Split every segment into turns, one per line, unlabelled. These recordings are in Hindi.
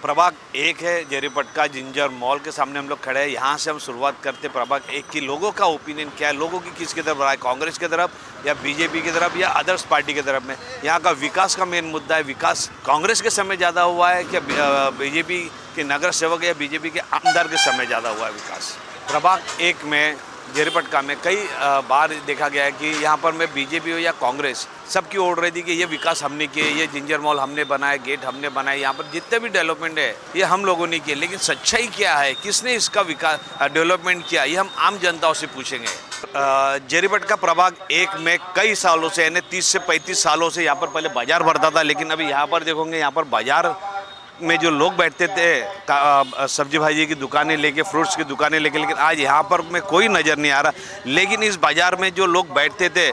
प्रभाग एक है जेरीपटका जिंजर मॉल के सामने हम लोग खड़े हैं। यहाँ से हम शुरुआत करते प्रभाग एक की लोगों का ओपिनियन क्या है, लोगों की किसकी तरफ रहा है, कांग्रेस की तरफ या बीजेपी की तरफ या अदर्स पार्टी की तरफ में। यहाँ का विकास का मेन मुद्दा है, विकास कांग्रेस के समय ज़्यादा हुआ है क्या बीजेपी के नगर सेवक या बीजेपी के आमदार के समय ज़्यादा हुआ है विकास। प्रभाग एक में जेरीपटका में कई बार देखा गया है कि यहाँ पर मैं बीजेपी हो या कांग्रेस सबकी ओढ़ रही थी कि ये विकास हमने किए, ये जिंजर मॉल हमने बनाए, गेट हमने बनाए, यहाँ पर जितने भी डेवलपमेंट है ये हम लोगों ने किए। लेकिन सच्चाई क्या है, किसने इसका विकास डेवलपमेंट किया, ये हम आम जनताओं से पूछेंगे। जेरीपटका प्रभाग एक में कई सालों से यानी 30 से 35 सालों से यहाँ पर पहले बाजार भरता था, लेकिन अभी यहाँ पर देखोगे यहाँ पर बाजार में जो लोग बैठते थे सब्जी भाजी की दुकानें लेके, फ्रूट्स की दुकानें लेके, लेकिन आज यहाँ पर में कोई नज़र नहीं आ रहा। लेकिन इस बाज़ार में जो लोग बैठते थे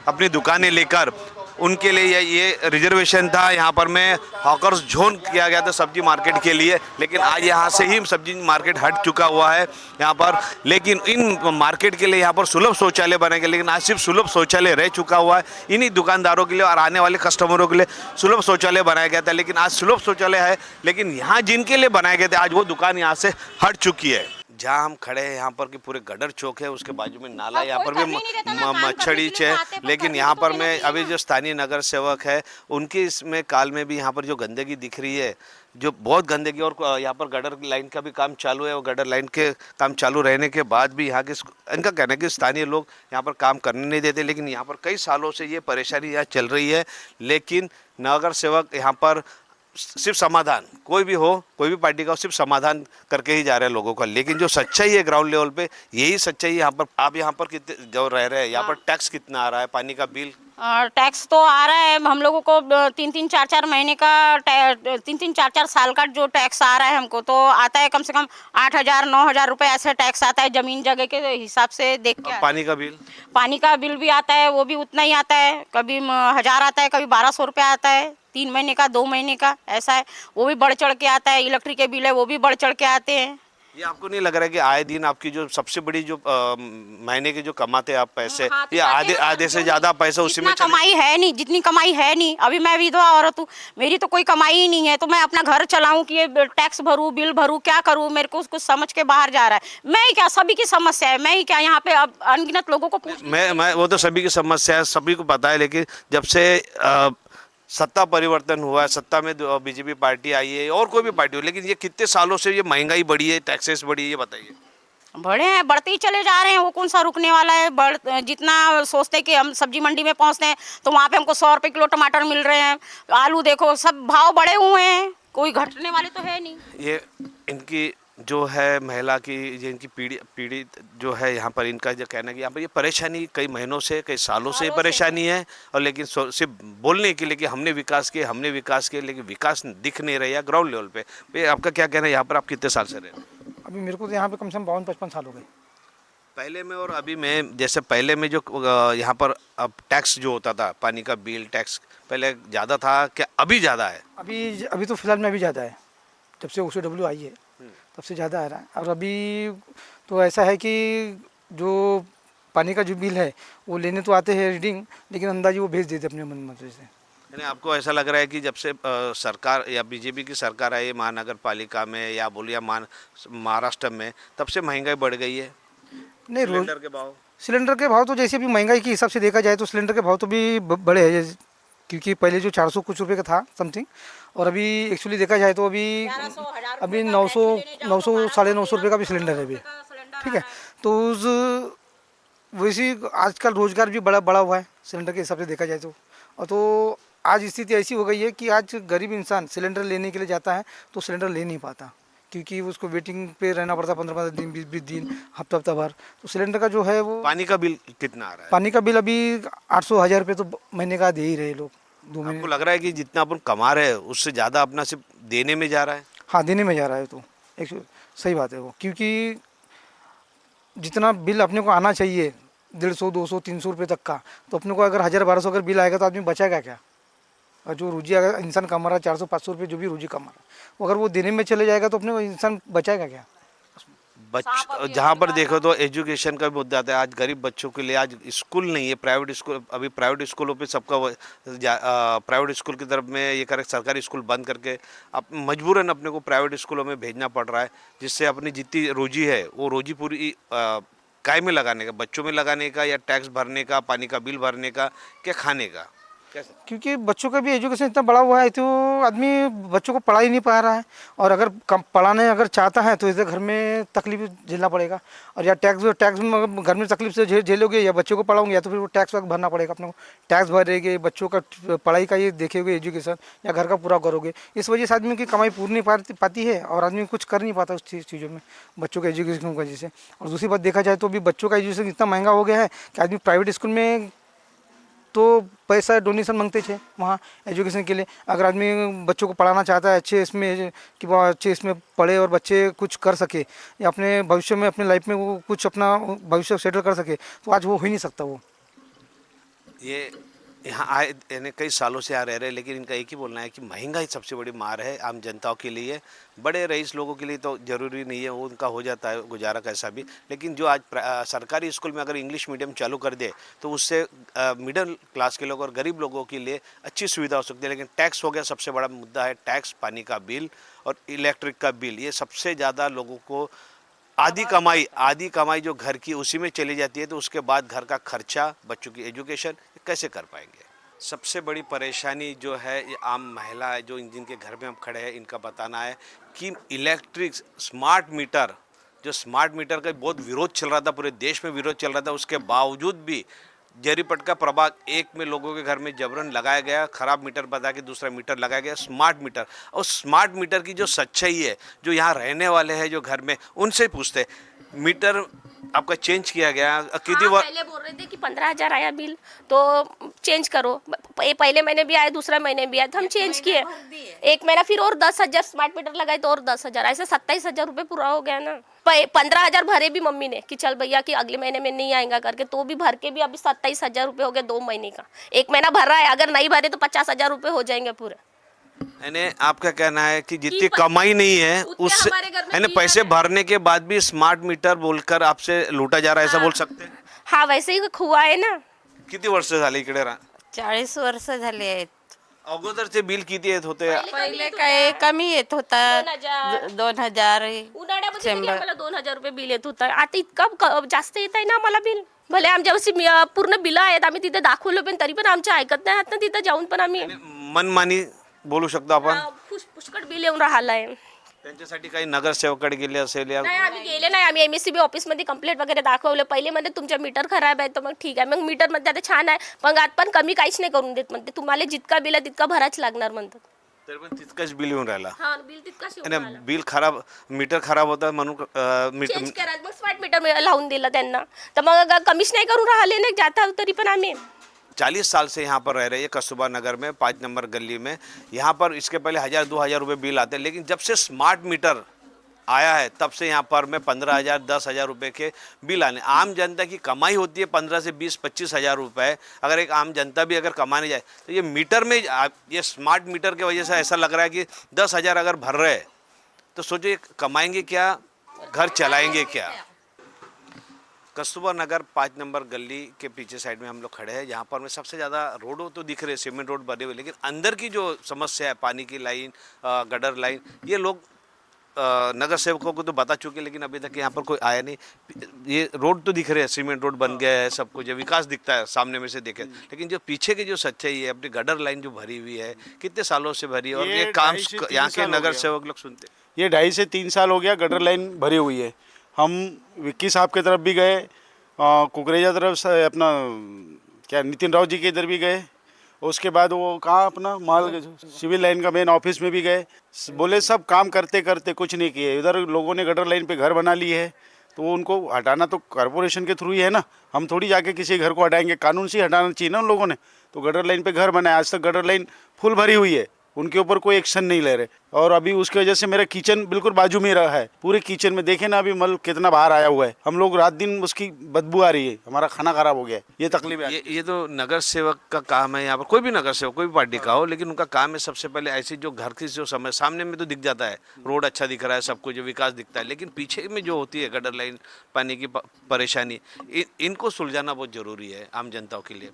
अपनी दुकानें लेकर, उनके लिए ये रिजर्वेशन था। यहाँ पर में हॉकर्स जोन किया गया था सब्जी मार्केट के लिए, लेकिन आज यहाँ से ही सब्जी मार्केट हट चुका हुआ है यहाँ पर। लेकिन इन मार्केट के लिए यहाँ पर सुलभ शौचालय बने गए, लेकिन आज सिर्फ सुलभ शौचालय रह चुका हुआ है। इन्हीं दुकानदारों के लिए और आने वाले कस्टमरों के लिए सुलभ शौचालय बनाया गया था, लेकिन आज सुलभ शौचालय है, लेकिन यहाँ जिनके लिए बनाए गए थे आज वो दुकान यहाँ से हट चुकी है। जहाँ हम खड़े हैं यहाँ पर कि पूरे गडर चौक है, उसके बाजू में नाला, यहाँ पर भी मच्छड़ीच है। लेकिन यहाँ पर मैं अभी जो स्थानीय नगर सेवक है उनके इसमें काल में भी यहाँ पर जो गंदगी दिख रही है, जो बहुत गंदगी, और यहाँ पर गडर लाइन का भी काम चालू है, और गडर लाइन के काम चालू रहने के बाद भी यहाँ के इनका कहना है कि स्थानीय लोग यहाँ पर काम करने नहीं देते। लेकिन यहाँ पर कई सालों से ये परेशानी यहाँ चल रही है, लेकिन नगर सेवक यहाँ पर सिर्फ समाधान, कोई भी हो, कोई भी पार्टी का हो, सिर्फ समाधान करके ही जा रहे हैं लोगों का। लेकिन जो सच्चाई है ग्राउंड लेवल पे, यही सच्चाई यहाँ पर। आप यहाँ पर कितने जो रह रहे हैं, यहाँ पर टैक्स कितना आ रहा है, पानी का बिल?
टैक्स तो आ रहा है हम लोगों को 3-3, 4-4 महीने का, 3-3, 4-4 साल का जो टैक्स आ रहा है हमको तो आता है कम से कम 8,000, 9,000 रुपये ऐसे टैक्स आता है जमीन जगह के हिसाब से देख के।
पानी का बिल?
पानी का बिल भी आता है, वो भी उतना ही आता है, कभी 1,000 आता है, कभी 1,200 रुपये आता है, 3 महीने का, 2 महीने का, ऐसा है। वो भी बढ़ चढ़ के आता है। इलेक्ट्रिक के बिल है वो भी बढ़ चढ़ के आते हैं।
ये आपको नहीं लग रहा है कि आए दिन आपकी जो सबसे बड़ी जो महीने के जो कमाते हैं आप पैसे, ये आधे से ज्यादा पैसा उसी में
कमाई है नहीं, जितनी कमाई है नहीं। अभी मैं विधवा औरत हूँ, मेरी तो कोई कमाई ही नहीं है, तो मैं अपना घर चलाऊं कि ये टैक्स भरूं, बिल भरूं, क्या करूं? मेरे को कुछ समझ के बाहर जा रहा है। मैं ही क्या, सभी की समस्या है, मैं ही क्या यहाँ पे अब अनगिनत लोगों को पूछ।
मैं वो तो सभी की समस्या है, सभी को पता है। लेकिन जब से सत्ता परिवर्तन हुआ है, सत्ता में बीजेपी पार्टी आई है और कोई भी पार्टी हो, लेकिन ये कितने सालों से ये महंगाई बढ़ी है, टैक्सेस बढ़ी है, ये बताइए।
बढ़े हैं, बढ़ते ही चले जा रहे हैं, वो कौन सा रुकने वाला है। जितना सोचते हैं कि हम सब्जी मंडी में पहुंचते हैं तो वहाँ पे हमको 100 रुपये किलो टमाटर मिल रहे हैं, आलू देखो सब भाव बढ़े हुए हैं, कोई घटने वाले तो है नहीं।
ये इनकी जो है महिला की, ये इनकी पीढ़ी जो है यहाँ पर, इनका जो कहना है कि यहाँ पर ये परेशानी कई महीनों से, कई सालों से परेशानी है। और लेकिन सिर्फ बोलने के लिए कि हमने विकास किए, लेकिन विकास दिख नहीं रहा है ग्राउंड लेवल पे। आपका क्या कहना है, यहाँ पर आप कितने साल से रह रहे हैं?
अभी मेरे को तो यहाँ पे कम से कम 52-55 साल हो गए।
पहले में और अभी में, जैसे पहले में जो यहाँ पर अब टैक्स जो होता था, पानी का बिल टैक्स पहले ज़्यादा था क्या अभी ज़्यादा है?
अभी तो फिलहाल में अभी ज़्यादा है, जब से OCW आई है तब से ज़्यादा आ रहा है। और अभी तो ऐसा है कि जो पानी का जो बिल है वो लेने तो आते हैं रीडिंग, लेकिन अंदाजी वो भेज देते अपने मन मर्जी से।
यानी आपको ऐसा लग रहा है कि जब से सरकार या बीजेपी की सरकार आई है महानगर पालिका में या बोलिए महाराष्ट्र में, तब से महंगाई बढ़ गई है?
नहीं,
सिलेंडर के भाव
तो जैसे अभी महंगाई के हिसाब से देखा जाए तो सिलेंडर के भाव तो भी बढ़े हैं, क्योंकि पहले जो 400 कुछ रुपये का था समथिंग, और अभी एक्चुअली देखा जाए तो अभी 900, 900-950 रुपये का भी सिलेंडर है अभी। ठीक है, तो उस वैसे आजकल रोज़गार भी बड़ा हुआ है सिलेंडर के हिसाब से देखा जाए तो। और तो आज स्थिति ऐसी हो गई है कि आज गरीब इंसान सिलेंडर लेने के लिए जाता है तो सिलेंडर ले नहीं पाता, क्योंकि उसको वेटिंग पे रहना पड़ता है 15-15 दिन, 20-20 दिन, हफ्ता भर। तो सिलेंडर का जो है वो।
पानी का बिल कितना आ रहा है?
पानी का बिल अभी 800-1000 रुपये तो महीने का दे ही रहे लोग 2 महीने।
आपको लग रहा है कि जितना अपन कमा रहे हैं उससे ज़्यादा अपना सिर्फ देने में जा रहा है?
हाँ, देने में जा रहा है, तो एक सही बात है वो, क्योंकि जितना बिल अपने को आना चाहिए 150, 200, 300 रुपये तक का, तो अपने को अगर 1000-1200 अगर बिल आएगा तो आदमी बचाएगा क्या? और जो रोजी अगर इंसान कमा रहा है 400-500 रुपये जो भी रोजी कमा रहा है, वो अगर वो देने में चले जाएगा तो अपने को इंसान बचाएगा क्या?
जहाँ पर देखो तो एजुकेशन का भी मुद्दा आता है। आज गरीब बच्चों के लिए आज स्कूल नहीं है, प्राइवेट स्कूल, अभी प्राइवेट स्कूलों पे सबका प्राइवेट स्कूल की तरफ में ये करे, सरकारी स्कूल बंद करके अब मजबूरन अपने को प्राइवेट स्कूलों में भेजना पड़ रहा है, जिससे अपनी जितनी रोजी है वो रोजी पूरी काय में लगाने का, बच्चों में लगाने का, या टैक्स भरने का, पानी का बिल भरने का, क्या खाने का, कैसे?
क्योंकि बच्चों का भी एजुकेशन इतना बड़ा हुआ है तो आदमी बच्चों को पढ़ा ही नहीं पा रहा है। और अगर कम पढ़ाने अगर चाहता है तो इसे घर में तकलीफ झेलना पड़ेगा। और या टैक्स में घर में तकलीफ से झेलोगे, या बच्चों को पढ़ाओगे, या तो फिर वो टैक्स भरना पड़ेगा अपने को। टैक्स भरेंगे, बच्चों का पढ़ाई का ये देखेंगे, एजुकेशन, या घर का पूरा करोगे। इस वजह से आदमी की कमाई पूरी नहीं पाती है और आदमी कुछ कर नहीं पाता उस चीज़ों में, बच्चों के एजुकेशन की वजह से। और दूसरी बात देखा जाए तो अभी बच्चों का एजुकेशन इतना महंगा हो गया है कि आदमी प्राइवेट स्कूल में तो पैसा डोनेशन मांगते थे वहाँ एजुकेशन के लिए। अगर आदमी बच्चों को पढ़ाना चाहता है अच्छे इसमें कि वो अच्छे इसमें पढ़े और बच्चे कुछ कर सके, या अपने भविष्य में अपने लाइफ में वो कुछ अपना भविष्य सेटल कर सके, तो आज वो हो ही नहीं सकता। वो
ये यहाँ आए यानी कई सालों से यहाँ रह रहे हैं, लेकिन इनका एक ही बोलना है कि महंगाई सबसे बड़ी मार है आम जनताओं के लिए। बड़े रईस लोगों के लिए तो ज़रूरी नहीं है, वो उनका हो जाता है गुजारा कैसा भी, लेकिन जो आज सरकारी स्कूल में अगर इंग्लिश मीडियम चालू कर दे तो उससे मिडिल क्लास के लोग और गरीब लोगों के लिए अच्छी सुविधा हो सकती है। लेकिन टैक्स हो गया सबसे बड़ा मुद्दा है, टैक्स, पानी का बिल और इलेक्ट्रिक का बिल, ये सबसे ज़्यादा लोगों को आधी कमाई जो घर की उसी में चली जाती है, तो उसके बाद घर का खर्चा, बच्चों की एजुकेशन कैसे कर पाएंगे। सबसे बड़ी परेशानी जो है ये आम महिला है जो जिनके घर में हम खड़े हैं, इनका बताना है कि इलेक्ट्रिक स्मार्ट मीटर का बहुत विरोध चल रहा था, पूरे देश में विरोध चल रहा था, उसके बावजूद भी जरीपटका प्रभाग 1 में लोगों के घर में जबरन लगाया गया, खराब मीटर बता के दूसरा मीटर लगाया गया, स्मार्ट मीटर। और स्मार्ट मीटर की जो सच्चाई है, जो यहाँ रहने वाले हैं जो घर में, उनसे पूछते मीटर आपका चेंज किया गया कितनी बार?
पहले बोल रहे थे कि 15,000 आया बिल तो चेंज करो, पहले महीने भी आया, दूसरा महीने भी आया, तो हम चेंज किए। एक महीना फिर और 10,000 स्मार्ट मीटर लगाए तो और 10,000, ऐसे 27,000 रुपये पूरा हो गया ना। 15,000 भरे भी मम्मी ने कि चल भैया कि अगले महीने में नहीं आएगा करके, तो भी भर के भी अभी 27,000 रुपये हो गए 2 महीने का। एक महीना भर रहा है, अगर नहीं भरे तो 50,000 रुपये हो जाएंगे पूरे।
यानी आपका कहना है कि जितनी कमाई नहीं है उससे यानी पैसे भरने के बाद भी स्मार्ट मीटर बोलकर आपसे लूटा जा रहा है, ऐसा बोल सकते हैं?
हाँ, वैसे ही हुआ आहे ना।
किती वर्ष झाली इकडे
40 वर्ष झाले आहेत.
अगोदरचे बिल किती येत होते?
पहिले काय कमी येत होता 2,000
उन्हाळ्यामध्ये किती आम्हाला 2,000 रुपये बिल येत होतं, आता इतकं जास्त येत आहे ना आम्हाला बिल। भले आमच्या पूर्ण बिलं आहेत, आम्ही तिथे दाखवलं पण तरी पण आमच्या ऐकत नाही आहात ना, तिथे जाऊन पण आम्ही
मनमानी बोलू शकतो आपण?
पुष्कळ बिल येऊन राहिलाय।
त्यांच्यासाठी काही नगरसेवकाकडे गेले असेल या?
नाही, आम्ही गेले नाही, आम्ही MSCB ऑफिसमध्ये कंप्लेंट वगैरे दाखवलं। पहिले म्हणजे तुमच्या मीटर खराब आहे, तर मग ठीक आहे, मग मीटरमध्ये आता छान आहे, मग आता पण कमी काहीच नाही करून देत म्हणते, तुम्हाला जितका बिल आहे तितका भराच लागणार म्हणतात।
तरी पण तितकंच बिल येऊन राहिला?
हां, बिल तितकाच येऊन
आणि
राहिला।
बिल खराब, मीटर खराब होता म्हणून
चेंज करा, मग स्मार्ट मीटर लावून दिलं त्यांना, तर मग कमीच नाही करून राहिले नाही जाता, तरी पण आम्ही
40 साल से यहाँ पर रह रहे हैं कस्तूरबा नगर में 5 नंबर गली में। यहाँ पर इसके पहले 1,000-2,000 रुपये बिल आते हैं, लेकिन जब से स्मार्ट मीटर आया है तब से यहाँ पर में 15,000 10,000 रुपये के बिल आने। आम जनता की कमाई होती है 15 से 20-25 हज़ार रुपये। अगर एक आम जनता भी अगर कमाने जाए तो ये मीटर में, ये स्मार्ट मीटर की वजह से ऐसा लग रहा है कि 10,000 अगर भर रहे हैं तो सोचिए कमाएंगे क्या, घर चलाएंगे क्या। कस्तूरबा नगर 5 नंबर गली के पीछे साइड में हम लोग खड़े हैं, जहाँ पर में सबसे ज़्यादा रोडों तो दिख रहे हैं, सीमेंट रोड बने हुए, लेकिन अंदर की जो समस्या है, पानी की लाइन, गटर लाइन, ये लोग नगर सेवकों को तो बता चुके, लेकिन अभी तक यहाँ पर कोई आया नहीं। ये रोड तो दिख रहे हैं, सीमेंट रोड बन गया है, सब कुछ विकास दिखता है सामने में से देखे, लेकिन जो पीछे की जो सच्चाई है, अपनी गटर लाइन जो भरी हुई है, कितने सालों से भरी है, और ये काम यहाँ के नगर सेवक लोग सुनते।
ये 2.5 से 3 साल हो गया गटर लाइन भरी हुई है। हम विक्की साहब की तरफ भी गए, कुकरेजा तरफ से अपना क्या नितिन राव जी के इधर भी गए, उसके बाद वो कहाँ अपना माल सिविल लाइन का मेन ऑफिस में भी गए, बोले सब काम करते करते कुछ नहीं किए। इधर लोगों ने गटर लाइन पे घर बना ली है, तो वो उनको हटाना तो कॉरपोरेशन के थ्रू ही है ना, हम थोड़ी जाके किसी घर को हटाएंगे, कानून से हटाना चाहिए ना उन लोगों ने। तो गटर लाइन पे घर बनाया, आज तक गटर लाइन फुल भरी हुई है, उनके ऊपर कोई एक्शन नहीं ले रहे। और अभी उसकी वजह से मेरा किचन बिल्कुल बाजू में रहा है, पूरे किचन में देखे ना अभी मल कितना बाहर आया हुआ है। हम लोग रात दिन उसकी बदबू आ रही है, हमारा खाना खराब हो गया है, ये तकलीफ है।
ये तो नगर सेवक का काम है। यहाँ पर कोई भी नगर सेवक कोई भी पार्टी का हो, लेकिन उनका काम है सबसे पहले ऐसी जो घर की जो समय सामने में तो दिख जाता है, रोड अच्छा दिख रहा है, सब कुछ विकास दिखता है, लेकिन पीछे में जो होती है गटर लाइन, पानी की परेशानी, इनको सुलझाना बहुत जरूरी है आम जनताओं के लिए।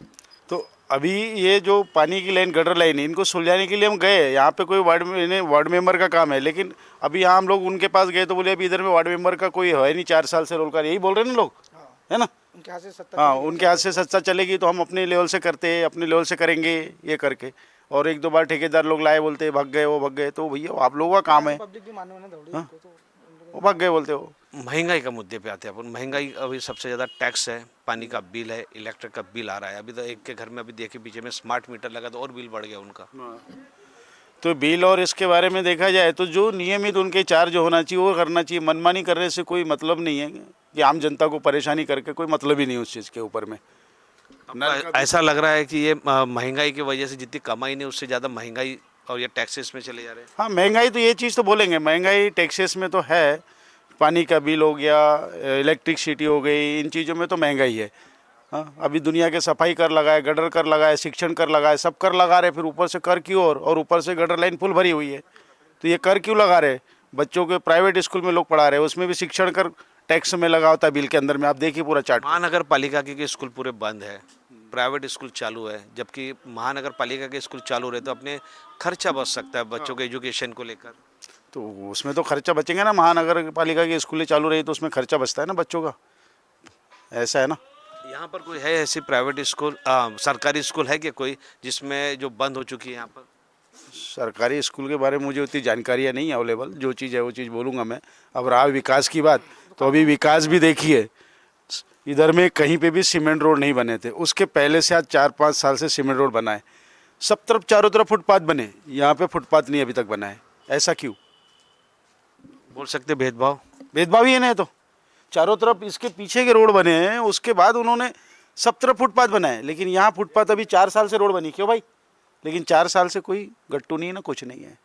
तो अभी ये जो पानी की लाइन, गटर लाइन है, इनको सुलझाने के लिए हम गए। यहाँ पे कोई वार्ड मेंबर का काम है, लेकिन अभी यहाँ हम लोग उनके पास गए तो बोले अभी इधर में वार्ड मेंबर का कोई है नहीं, 4 साल से रोल कर, यही बोल रहे हैं ना लोग, है ना।
उनके हाथ से सत्ता
हाँ, उनके हाथ से सत्ता चलेगी तो हम अपने लेवल से करते हैं, अपने लेवल से करेंगे ये करके। और 1-2 बार ठेकेदार लोग लाए, बोलते भाग गए, वो भाग गए, तो भैया आप लोगों का काम है,
पब्लिक भी मानने वाला दौड़ी
हाँ, वो भाग गए बोलते हो।
महंगाई का मुद्दे पे आते हैं अपन। महंगाई अभी सबसे ज़्यादा टैक्स है, पानी का बिल है, इलेक्ट्रिक का बिल आ रहा है। अभी तो एक के घर में अभी देखिए पीछे में स्मार्ट मीटर लगा तो और बिल बढ़ गया उनका।
तो बिल और इसके बारे में देखा जाए तो जो नियमित उनके चार्ज होना चाहिए वो करना चाहिए। मनमानी करने से कोई मतलब नहीं है कि आम जनता को परेशानी करके कोई मतलब ही नहीं उस चीज़ के ऊपर में।
ऐसा लग रहा है कि ये महंगाई की वजह से जितनी कमाई नहीं उससे ज़्यादा महंगाई और ये टैक्सेस में चले जा रहे हैं।
हाँ, महंगाई तो ये चीज़ तो बोलेंगे, महंगाई टैक्सेस में तो है। पानी का बिल हो गया, इलेक्ट्रिसिटी हो गई, इन चीज़ों में तो महंगाई है। हाँ, अभी दुनिया के सफाई कर लगाए, गटर कर लगाए, शिक्षण कर लगाए, सब कर लगा रहे, फिर ऊपर से कर क्यों और ऊपर से गटर लाइन फुल भरी हुई है, तो ये कर क्यों लगा रहे। बच्चों के प्राइवेट स्कूल में लोग पढ़ा रहे हैं, उसमें भी शिक्षण कर टैक्स में लगा होता है बिल के अंदर में। आप देखिए पूरा चार्ट।
महानगर पालिका के स्कूल पूरे बंद है, प्राइवेट स्कूल चालू है, जबकि महानगर पालिका के स्कूल चालू रहे तो अपने खर्चा बच सकता है बच्चों के एजुकेशन को लेकर।
तो उसमें तो खर्चा बचेंगे ना, महानगर पालिका की स्कूलें चालू रही तो उसमें खर्चा बचता है ना बच्चों का, ऐसा है ना।
यहाँ पर कोई है ऐसी प्राइवेट स्कूल, सरकारी स्कूल है कि कोई जिसमें जो बंद हो चुकी है यहाँ पर?
सरकारी स्कूल के बारे में मुझे उतनी जानकारियाँ नहीं अवेलेबल, जो चीज़ है वो चीज़ बोलूँगा मैं। अब रहा विकास की बात, तो अभी विकास भी देखिए, इधर में कहीं पे भी सीमेंट रोड नहीं बने थे, उसके पहले से आज 4-5 साल से सीमेंट रोड बना है। सब तरफ चारों तरफ फुटपाथ बने, यहाँ पे फुटपाथ नहीं अभी तक बना है, ऐसा क्यों?
बोल सकते
भेदभाव ही है ना। तो चारों तरफ इसके पीछे के रोड बने हैं, उसके बाद उन्होंने सब तरफ फुटपाथ बनाए, लेकिन यहाँ फुटपाथ अभी 4 साल से रोड बनी, क्यों भाई? लेकिन 4 साल से कोई गट्टू नहीं है ना, कुछ नहीं है।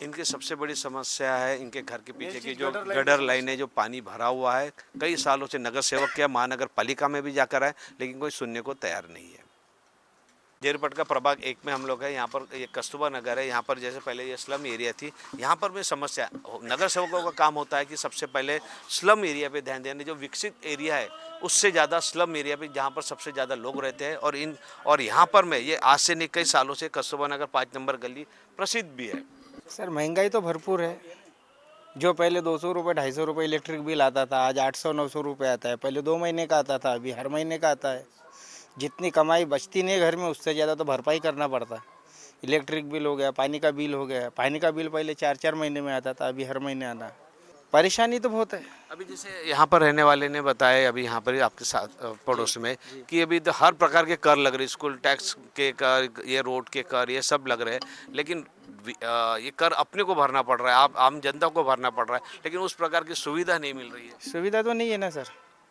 इनकी सबसे बड़ी समस्या है इनके घर के पीछे की जो गटर लाइन है, जो पानी भरा हुआ है। कई सालों से नगर सेवक क्या महानगर पालिका में भी जाकर आए, लेकिन कोई सुनने को तैयार नहीं है। जेरीपट का प्रभाग 1 में हम लोग हैं। यहाँ पर ये कस्तूरबा नगर है। यहाँ पर जैसे पहले ये स्लम एरिया थी, यहाँ पर भी समस्या, नगर सेवकों का काम होता है कि सबसे पहले स्लम एरिया पे ध्यान देने। जो विकसित एरिया है उससे ज़्यादा स्लम एरिया पे, जहाँ पर सबसे ज़्यादा लोग रहते हैं। और यहाँ पर मैं ये आज से नहीं कई सालों से कस्तूरबा नगर 5 नंबर गली प्रसिद्ध भी है।
सर महंगाई तो भरपूर है। जो पहले 200 रुपये 250 रुपये इलेक्ट्रिक बिल आता था, आज 800-900 रुपये आता है। पहले 2 महीने का आता था, अभी हर महीने का आता है। जितनी कमाई बचती नहीं घर में, उससे ज़्यादा तो भरपाई करना पड़ता है। इलेक्ट्रिक बिल हो गया, पानी का बिल हो गया। पानी का बिल पहले 4-4 महीने में आता था, अभी हर महीने आना। परेशानी तो बहुत है।
अभी जैसे यहाँ पर रहने वाले ने बताया, अभी यहाँ पर आपके साथ पड़ोस में, कि अभी तो हर प्रकार के कर लग रहे, स्कूल टैक्स के कर, ये रोड के कर, ये सब लग रहे हैं, लेकिन ये कर अपने को भरना पड़ रहा है, आप आम जनता को भरना पड़ रहा है, लेकिन उस प्रकार की सुविधा नहीं मिल रही है।
सुविधा तो नहीं है ना सर,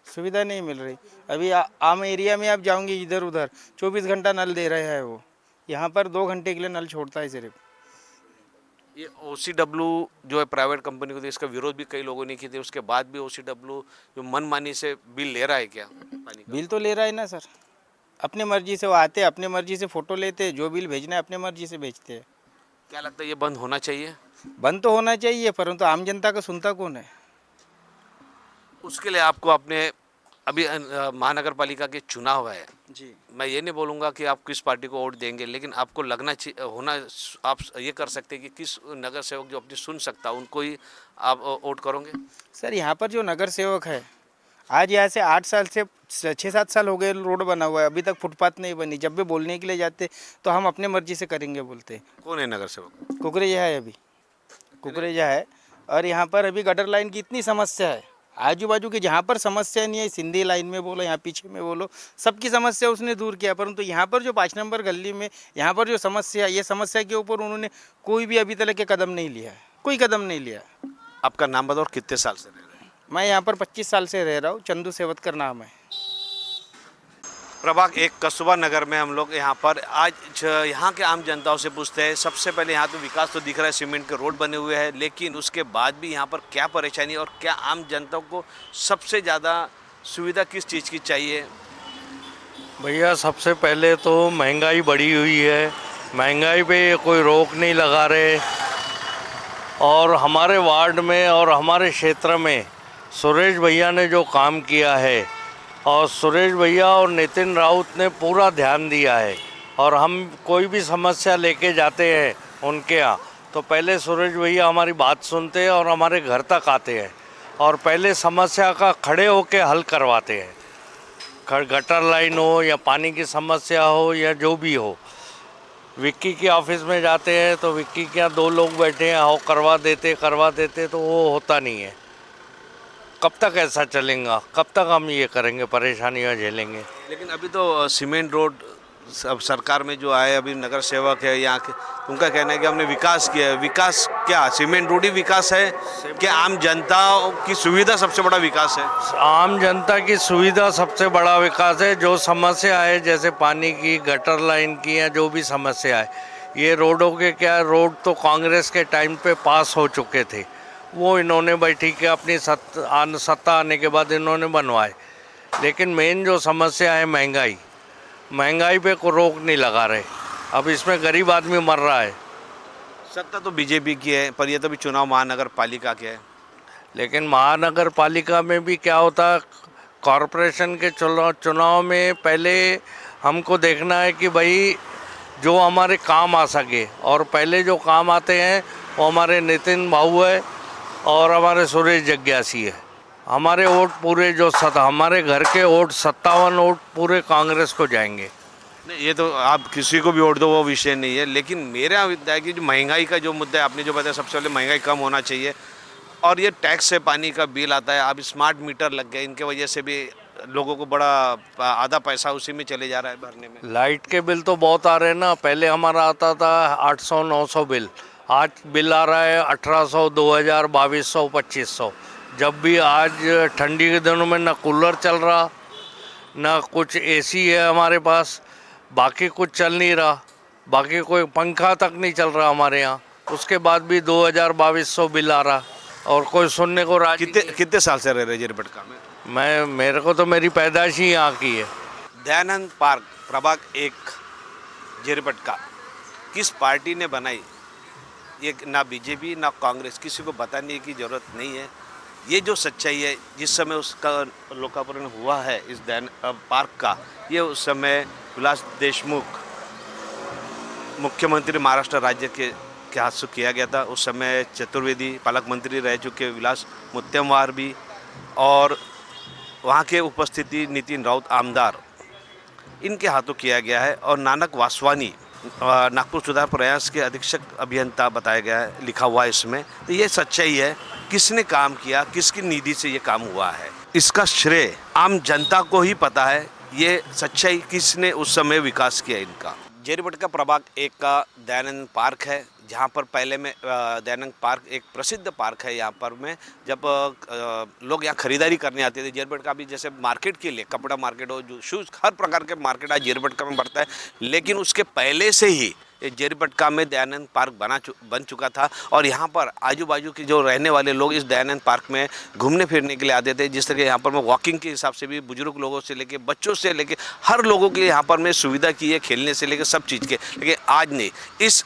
सुविधा नहीं मिल रही। अभी आम एरिया में आप जाओगे इधर उधर 24 घंटा नल दे रहे हैं वो, यहाँ पर 2 घंटे के लिए नल छोड़ता है सिर्फ।
ये OCW जो है प्राइवेट कंपनी को, तो इसका विरोध भी कई लोगों ने किया थे, उसके बाद भी OCW जो मनमानी से बिल ले रहा है क्या पानी का?
बिल तो ले रहा है ना सर, अपने मर्जी से वो आते, अपने मर्जी से फ़ोटो लेते, जो बिल भेजना है अपने मर्जी से भेजते हैं।
क्या लगता है ये बंद होना चाहिए?
बंद तो होना चाहिए, परंतु आम जनता का सुनता कौन है?
उसके लिए आपको अपने अभी महानगर पालिका के चुनाव है
जी,
मैं ये नहीं बोलूँगा कि आप किस पार्टी को वोट देंगे, लेकिन आपको लगना चाहिए होना, आप ये कर सकते हैं कि किस नगर सेवक जो अपनी सुन सकता है उनको ही आप वोट करोगे।
सर यहाँ पर जो नगर सेवक है, आज यहाँ से 8 साल से 6-7 साल हो गए रोड बना हुआ है, अभी तक फुटपाथ नहीं बनी। जब भी बोलने के लिए जाते तो हम अपने मर्जी से करेंगे बोलते।
कौन है नगर सेवक?
कुकरेजा है, अभी कुकरेजा है। और यहाँ पर अभी गटर लाइन की इतनी समस्या है, आजू बाजू के जहाँ पर समस्या नहीं है, सिंधी लाइन में बोलो, यहाँ पीछे में बोलो, सबकी समस्या उसने दूर किया। परंतु यहाँ पर जो 5 नंबर गली में यहाँ पर जो समस्या, ये समस्या के ऊपर उन्होंने कोई भी अभी तक के कदम नहीं लिया है, कोई कदम नहीं लिया।
आपका नाम बताओ और कितने साल से रह रहे हैं?
मैं यहाँ पर 25 साल से रह रहा हूँ। चंदू सेवतकर नाम है।
प्रभाग एक कस्बा नगर में हम लोग यहाँ पर आज यहाँ के आम जनताओं से पूछते हैं। सबसे पहले यहाँ तो विकास तो दिख रहा है, सीमेंट के रोड बने हुए हैं, लेकिन उसके बाद भी यहाँ पर क्या परेशानी और क्या आम जनताओं को सबसे ज़्यादा सुविधा किस चीज़ की चाहिए?
भैया सबसे पहले तो महंगाई बढ़ी हुई है, महंगाई पे कोई रोक नहीं लगा रहे। और हमारे वार्ड में और हमारे क्षेत्र में सुरेश भैया ने जो काम किया है, और सुरेश भैया और नितिन राउत ने पूरा ध्यान दिया है। और हम कोई भी समस्या लेके जाते हैं उनके यहाँ, तो पहले सुरेश भैया हमारी बात सुनते हैं और हमारे घर तक आते हैं और पहले समस्या का खड़े होके हल करवाते हैं। गटर लाइन हो या पानी की समस्या हो या जो भी हो, विक्की के ऑफिस में जाते हैं तो विक्की के यहाँ 2 लोग बैठे हैं, आओ करवा देते तो वो होता नहीं है। कब तक ऐसा चलेगा? कब तक हम ये करेंगे, परेशानियाँ झेलेंगे?
लेकिन अभी तो सीमेंट रोड अब सरकार में जो आए, अभी नगर सेवक है यहाँ के, उनका कहना है कि हमने विकास किया है। विकास क्या सीमेंट रोड ही विकास है कि आम जनता की सुविधा सबसे बड़ा विकास है?
आम जनता की सुविधा सबसे बड़ा विकास है। जो समस्या है जैसे पानी की, गटर लाइन की या जो भी समस्या है, ये रोडों के क्या, रोड तो कांग्रेस के टाइम पे पास हो चुके थे, वो इन्होंने बैठी के अपनी सत्ता आने के बाद इन्होंने बनवाए। लेकिन मेन जो समस्या है महंगाई पे को रोक नहीं लगा रहे। अब इसमें गरीब आदमी मर रहा है।
सत्ता तो बीजेपी की है, पर ये तो भी चुनाव महानगर पालिका के है।
लेकिन महानगर पालिका में भी क्या होता है, कॉरपोरेशन के चुनाव में पहले हमको देखना है कि भाई जो हमारे काम आ सके, और पहले जो काम आते हैं वो हमारे नितिन भाऊ है और हमारे सुरेश जग्यासी है। हमारे वोट पूरे हमारे घर के वोट 57 वोट पूरे कांग्रेस को जाएंगे।
नहीं, ये तो आप किसी को भी वोट दो, वो विषय नहीं है। लेकिन मेरा मुद्दा है कि जो महंगाई का जो मुद्दा है, आपने जो बताया, सबसे पहले महंगाई कम होना चाहिए। और ये टैक्स से पानी का बिल आता है, अब स्मार्ट मीटर लग गए, इनके वजह से भी लोगों को बड़ा आधा पैसा उसी में चले जा रहा है भरने में।
लाइट के बिल तो बहुत आ रहे हैं ना। पहले हमारा आता था 800-900 बिल, आज बिल आ रहा है 1800, 2000, 2200, 2500। जब भी आज ठंडी के दिनों में ना कूलर चल रहा, ना कुछ एसी है हमारे पास, बाकी कुछ चल नहीं रहा, बाकी कोई पंखा तक नहीं चल रहा हमारे यहाँ। उसके बाद भी 2000-2200 बिल आ रहा और कोई सुनने को राजी।
कितने साल से रह रहे जेरपटका में?
मेरे को तो मेरी पैदाइश ही यहाँ की है।
दयानंद पार्क प्रभाग 1 जेरपटका किस पार्टी ने बनाई? ये ना बीजेपी ना कांग्रेस, किसी को बताने की ज़रूरत नहीं है। ये जो सच्चाई है, जिस समय उसका लोकार्पण हुआ है इस पार्क का, ये उस समय विलास देशमुख मुख्यमंत्री महाराष्ट्र राज्य के हाथ से किया गया था। उस समय चतुर्वेदी पालक मंत्री रह चुके विलास मुत्तेमवार भी, और वहाँ के उपस्थिति नितिन राउत आमदार, इनके हाथों किया गया है। और नानक वासवानी नागपुर सुधार प्रयास के अधीक्षक अभियंता बताया गया है, लिखा हुआ है इसमें। तो ये सच्चाई है, किसने काम किया, किसकी निधि से ये काम हुआ है, इसका श्रेय आम जनता को ही पता है। ये सच्चाई किसने उस समय विकास किया इनका। जेरपटका प्रभाग 1 का दयानंद पार्क है, जहाँ पर पहले में दयानंद पार्क एक प्रसिद्ध पार्क है। यहाँ पर में जब लोग यहाँ खरीदारी करने आते थे, जेरपटका भी जैसे मार्केट के लिए, कपड़ा मार्केट हो, जो शूज़, हर प्रकार के मार्केट आज जेरपटका में बढ़ता है। लेकिन उसके पहले से ही जेरपटका में दयानंद पार्क बन चुका था, और यहाँ पर आजू बाजू के जो रहने वाले लोग इस दयानंद पार्क में घूमने फिरने के लिए आते थे। जिस तरह यहाँ पर में वॉकिंग के हिसाब से भी बुजुर्ग लोगों से लेके बच्चों से लेके हर लोगों के लिए यहाँ पर में सुविधा की है, खेलने से लेके सब चीज़ के। लेकिन आज नहीं, इस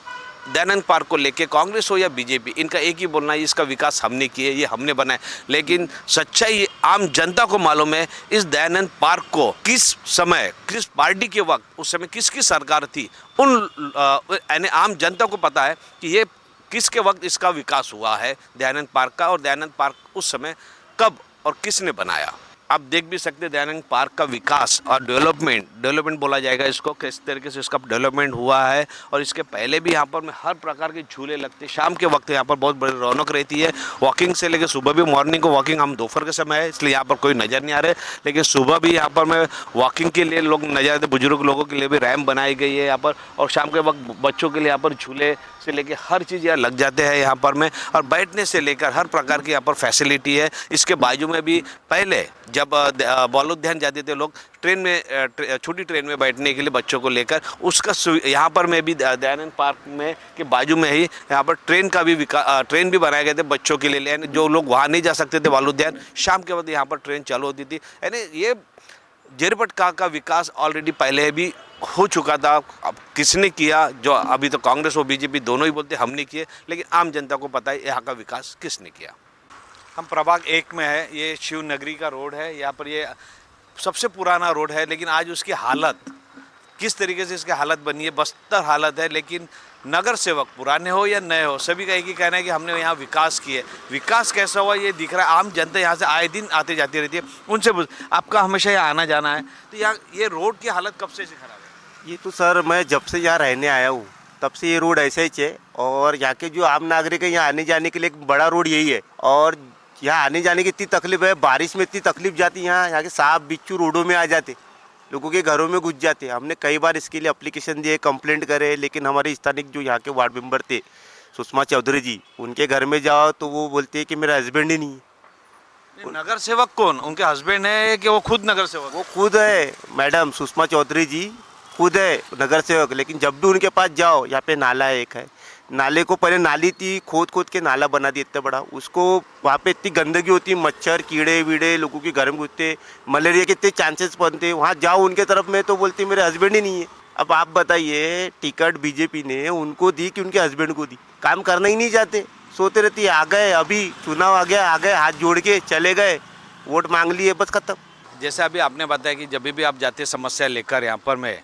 दयानंद पार्क को लेके कांग्रेस हो या बीजेपी, इनका एक ही बोलना है, इसका विकास हमने किया, ये हमने बनाया। लेकिन सच्चाई आम जनता को मालूम है, इस दयानंद पार्क को किस समय, किस पार्टी के वक्त, उस समय किसकी सरकार थी, यानी आम जनता को पता है कि ये किसके वक्त इसका विकास हुआ है दयानंद पार्क का, और दयानंद पार्क उस समय कब और किसने बनाया। आप देख भी सकते हैं दयानंद पार्क का विकास और डेवलपमेंट बोला जाएगा इसको, किस तरीके से इसका डेवलपमेंट हुआ है। और इसके पहले भी यहाँ पर में हर प्रकार के झूले लगते, शाम के वक्त यहाँ पर बहुत बड़ी रौनक रहती है। वॉकिंग से लेकर सुबह भी, मॉर्निंग को वॉकिंग, हम दोपहर के समय है इसलिए यहाँ पर कोई नज़र नहीं आ रहे, लेकिन सुबह भी यहाँ पर में वॉकिंग के लिए लोग नजर आते। बुजुर्ग लोगों के लिए भी रैम्प बनाई गई है यहाँ पर, और शाम के वक्त बच्चों के लिए यहाँ पर झूले से लेके हर चीज़ यहाँ लग जाते हैं यहाँ पर में, और बैठने से लेकर हर प्रकार की यहाँ पर फैसिलिटी है। इसके बाजू में भी पहले जब बाल उद्यान जाते थे लोग ट्रेन में, छोटी ट्रेन में बैठने के लिए बच्चों को लेकर, उसका यहाँ पर में भी दयानंद पार्क में के बाजू में ही यहाँ पर ट्रेन भी बनाए गए थे बच्चों के लिए। यानी जो लोग वहाँ नहीं जा सकते थे बाल उद्यान, शाम के वक्त यहाँ पर ट्रेन चालू होती थी। यानी ये जेरीपटका का विकास ऑलरेडी पहले भी हो चुका था। अब किसने किया, जो अभी तो कांग्रेस और बीजेपी दोनों ही बोलते हमने किए, लेकिन आम जनता को पता है यहाँ का विकास किसने किया। हम प्रभाग 1 में है, ये शिव नगरी का रोड है। यहाँ पर ये सबसे पुराना रोड है, लेकिन आज उसकी हालत किस तरीके से इसकी हालत बनी है, बदतर हालत है। लेकिन नगर सेवक पुराने हो या नए हो, सभी का एक ही कहना है कि हमने यहाँ विकास किए। विकास कैसा हुआ ये दिख रहा है। आम जनता यहाँ से आए दिन आते जाती रहती है, उनसे आपका हमेशा यहाँ आना जाना है, तो यहाँ ये रोड की हालत कब से खराब है?
ये तो सर मैं जब से यहाँ रहने आया हूँ तब से ये रोड ऐसा ही है, और यहाँ के जो आम नागरिक है यहाँ आने जाने के लिए एक बड़ा रोड यही है। और यहाँ आने जाने की इतनी तकलीफ है, बारिश में इतनी तकलीफ जाती है, यहाँ के सांप बिच्छू रोडों में आ जाते, लोगों के घरों में घुस जाते। हमने कई बार इसके लिए एप्लीकेशन दिए, कंप्लेंट करे, लेकिन हमारे स्थानिक जो यहाँ के वार्ड मेंबर थे सुषमा चौधरी जी, उनके घर में जाओ तो वो बोलते हैं कि मेरा हस्बैंड ही नहीं है।
नगर सेवक कौन, उनके हस्बैंड है कि वो खुद नगर सेवक?
वो खुद है मैडम, सुषमा चौधरी जी खुद है नगर सेवक। लेकिन जब भी उनके पास जाओ, यहाँ पे नाला एक है, नाले को पहले नाली थी, खोद खोद के नाला बना दिया इतना बड़ा, उसको वहाँ पे इतनी गंदगी होती, मच्छर कीड़े वीड़े लोगों के घर में घुसते, मलेरिया के इतने चांसेस बनते। वहाँ जाओ उनके तरफ में तो बोलते मेरे हस्बैंड ही नहीं है। अब आप बताइए, टिकट बीजेपी ने उनको दी कि उनके हस्बैंड को दी? काम करना ही नहीं चाहते, सोते रहती है। आ गए, अभी चुनाव आ गया, आ गए, हाथ जोड़ के चले गए, वोट मांग लिए, बस खत्म।
जैसे अभी आपने बताया कि जब भी आप जाते समस्या लेकर, यहाँ पर मैं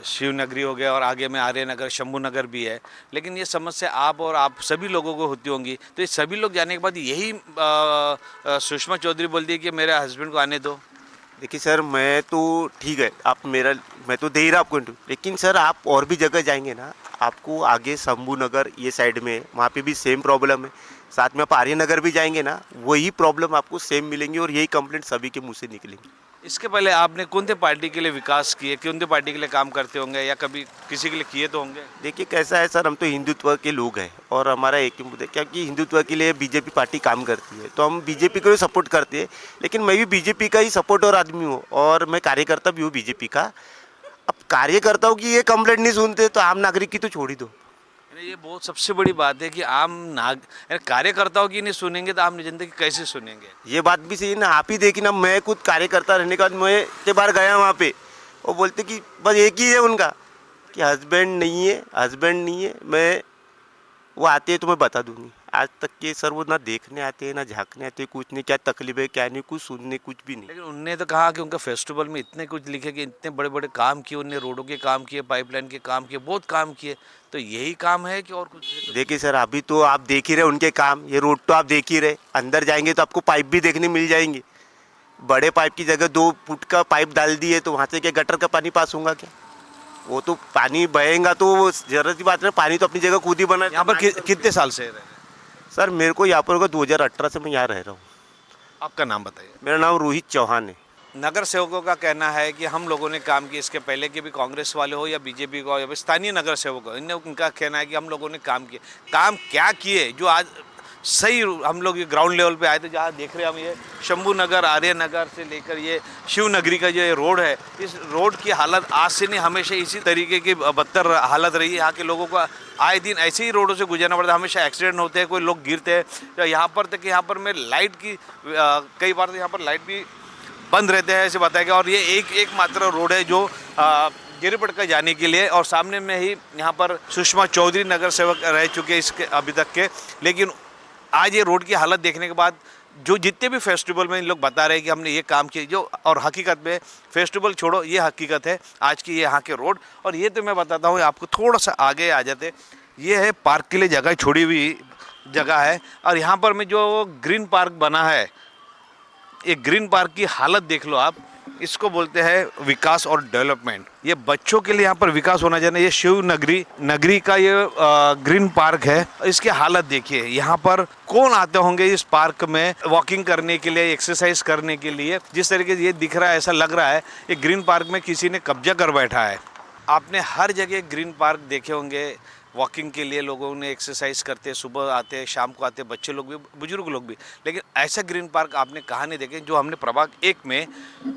शिव नगरी हो गया और आगे में आर्य नगर, शंभू नगर भी है, लेकिन ये समस्या आप सभी लोगों को होती होंगी, तो ये सभी लोग जाने के बाद यही सुषमा चौधरी बोलती है कि मेरे हस्बैंड को आने दो।
देखिए सर, मैं तो ठीक है, मैं तो दे ही रहा आपको, लेकिन सर आप और भी जगह जाएंगे ना, आपको आगे शंभू नगर ये साइड में, वहाँ पे भी सेम प्रॉब्लम है। साथ में आप आर्य नगर भी जाएंगे ना, वही प्रॉब्लम आपको सेम मिलेंगी, और यही कंप्लेंट सभी के मुँह से निकलेंगी।
इसके पहले आपने कौन से पार्टी के लिए विकास किए, कौन से पार्टी के लिए काम करते होंगे, या कभी किसी के लिए किए तो होंगे?
देखिए कैसा है सर, हम तो हिंदुत्व के लोग हैं, और हमारा एक ही मुद्दा है, क्योंकि हिंदुत्व के लिए बीजेपी पार्टी काम करती है, तो हम बीजेपी को सपोर्ट करते हैं। लेकिन मैं भी बीजेपी का ही सपोर्टर आदमी हूँ, और मैं कार्यकर्ता भी हूँ बीजेपी का। अब कार्यकर्ताओं की ये कंप्लेंट नहीं सुनते तो आम नागरिक की तो छोड़ ही दो।
ये बहुत सबसे बड़ी बात है कि कार्यकर्ताओं की नहीं सुनेंगे तो आम जनता की कैसे सुनेंगे?
ये बात भी सही है ना, आप ही देखिए ना, मैं खुद कार्यकर्ता रहने के बाद मैं के बार गया वहाँ पे, वो बोलते कि बस एक ही है उनका कि हस्बैंड नहीं है। मैं वो आते हैं तो मैं बता दूंगी। आज तक के सर वो ना देखने आते हैं ना झांकने आते हैं, कुछ नहीं, क्या तकलीफ है क्या नहीं, कुछ सुनने कुछ भी नहीं।
लेकिन उनने तो कहा कि उनका फेस्टिवल में इतने कुछ लिखे कि इतने बड़े बड़े काम किए, उनने रोडों के काम किए, पाइपलाइन के काम किए, बहुत काम किए, तो यही काम है कि और कुछ?
देखिए सर, अभी तो आप देख ही रहे उनके काम, ये रोड तो आप देख ही रहे, अंदर जाएंगे तो आपको पाइप भी देखने मिल जाएंगे। बड़े पाइप की जगह 2 फुट का पाइप डाल दिए, तो वहाँ से क्या गटर का पानी पास होगा क्या? वो तो पानी बहेगा तो जरूरत की बात है, पानी तो अपनी जगह खुद ही बना।
यहाँ पर कितने साल से रह रहे हैं?
सर मेरे को यहाँ पर होगा 2018 से मैं यहाँ रह रहा हूँ।
आपका नाम बताइए।
मेरा नाम रोहित चौहान है।
नगर सेवकों का कहना है कि हम लोगों ने काम किया, इसके पहले के भी कांग्रेस वाले हो या बीजेपी को या स्थानीय नगर सेवक हो, उनका कहना है कि हम लोगों ने काम किए। काम क्या किए जो आज सही हम लोग ये ग्राउंड लेवल पे आए थे, जहाँ देख रहे हैं हम, ये शंभू नगर, आर्य नगर से लेकर ये शिव नगरी का जो ये रोड है, इस रोड की हालत आज से नहीं हमेशा इसी तरीके की बदतर हालत रही है। यहाँ के लोगों को आए दिन ऐसे ही रोडों से गुजरना पड़ता है, हमेशा एक्सीडेंट होते हैं, कोई लोग गिरते हैं। यहाँ पर तक यहाँ पर मैं लाइट की कई बार तो यहाँ पर लाइट भी बंद रहते हैं ऐसे बताया गया। और ये एक मात्र रोड है जो जेरीपटका जाने के लिए, और सामने में ही यहाँ पर सुषमा चौधरी नगर सेवक रह चुके हैं इसके अभी तक के। लेकिन आज ये रोड की हालत देखने के बाद जो जितने भी फेस्टिवल में इन लोग बता रहे हैं कि हमने ये काम किया, जो और हकीकत में फेस्टिवल छोड़ो, ये हकीकत है आज की ये यहाँ के रोड। और ये तो मैं बताता हूँ आपको, थोड़ा सा आगे आ जाते, ये है पार्क के लिए जगह छोड़ी हुई जगह है, और यहाँ पर में जो ग्रीन पार्क बना है, ये ग्रीन पार्क की हालत देख लो आप, इसको बोलते हैं विकास और डेवलपमेंट। ये बच्चों के लिए यहाँ पर विकास होना चाहिए। ये शिव नगरी का ये ग्रीन पार्क है, इसकी हालत देखिए। यहाँ पर कौन आते होंगे इस पार्क में वॉकिंग करने के लिए, एक्सरसाइज करने के लिए? जिस तरीके से ये दिख रहा है, ऐसा लग रहा है ये ग्रीन पार्क में किसी ने कब्जा कर बैठा है। आपने हर जगह ग्रीन पार्क देखे होंगे, वॉकिंग के लिए लोगों ने एक्सरसाइज करते हैं, सुबह आते हैं, शाम को आते हैं, बच्चे लोग भी, बुजुर्ग लोग भी। लेकिन ऐसा ग्रीन पार्क आपने कहाँ नहीं देखे जो हमने प्रभाग 1 में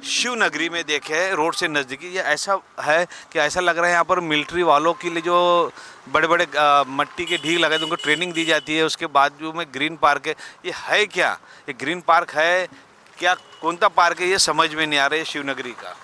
शिवनगरी में देखे हैं, रोड से नज़दीकी। ये ऐसा है कि ऐसा लग रहा है यहाँ पर मिलिट्री वालों के लिए जो बड़े बड़े मट्टी के ढीग लगाए, उनको ट्रेनिंग दी जाती है, उसके बाद जो में ग्रीन पार्क है। ये है क्या? ये ग्रीन पार्क है क्या? कौन सा पार्क है ये समझ में नहीं आ रहा है शिवनगरी का।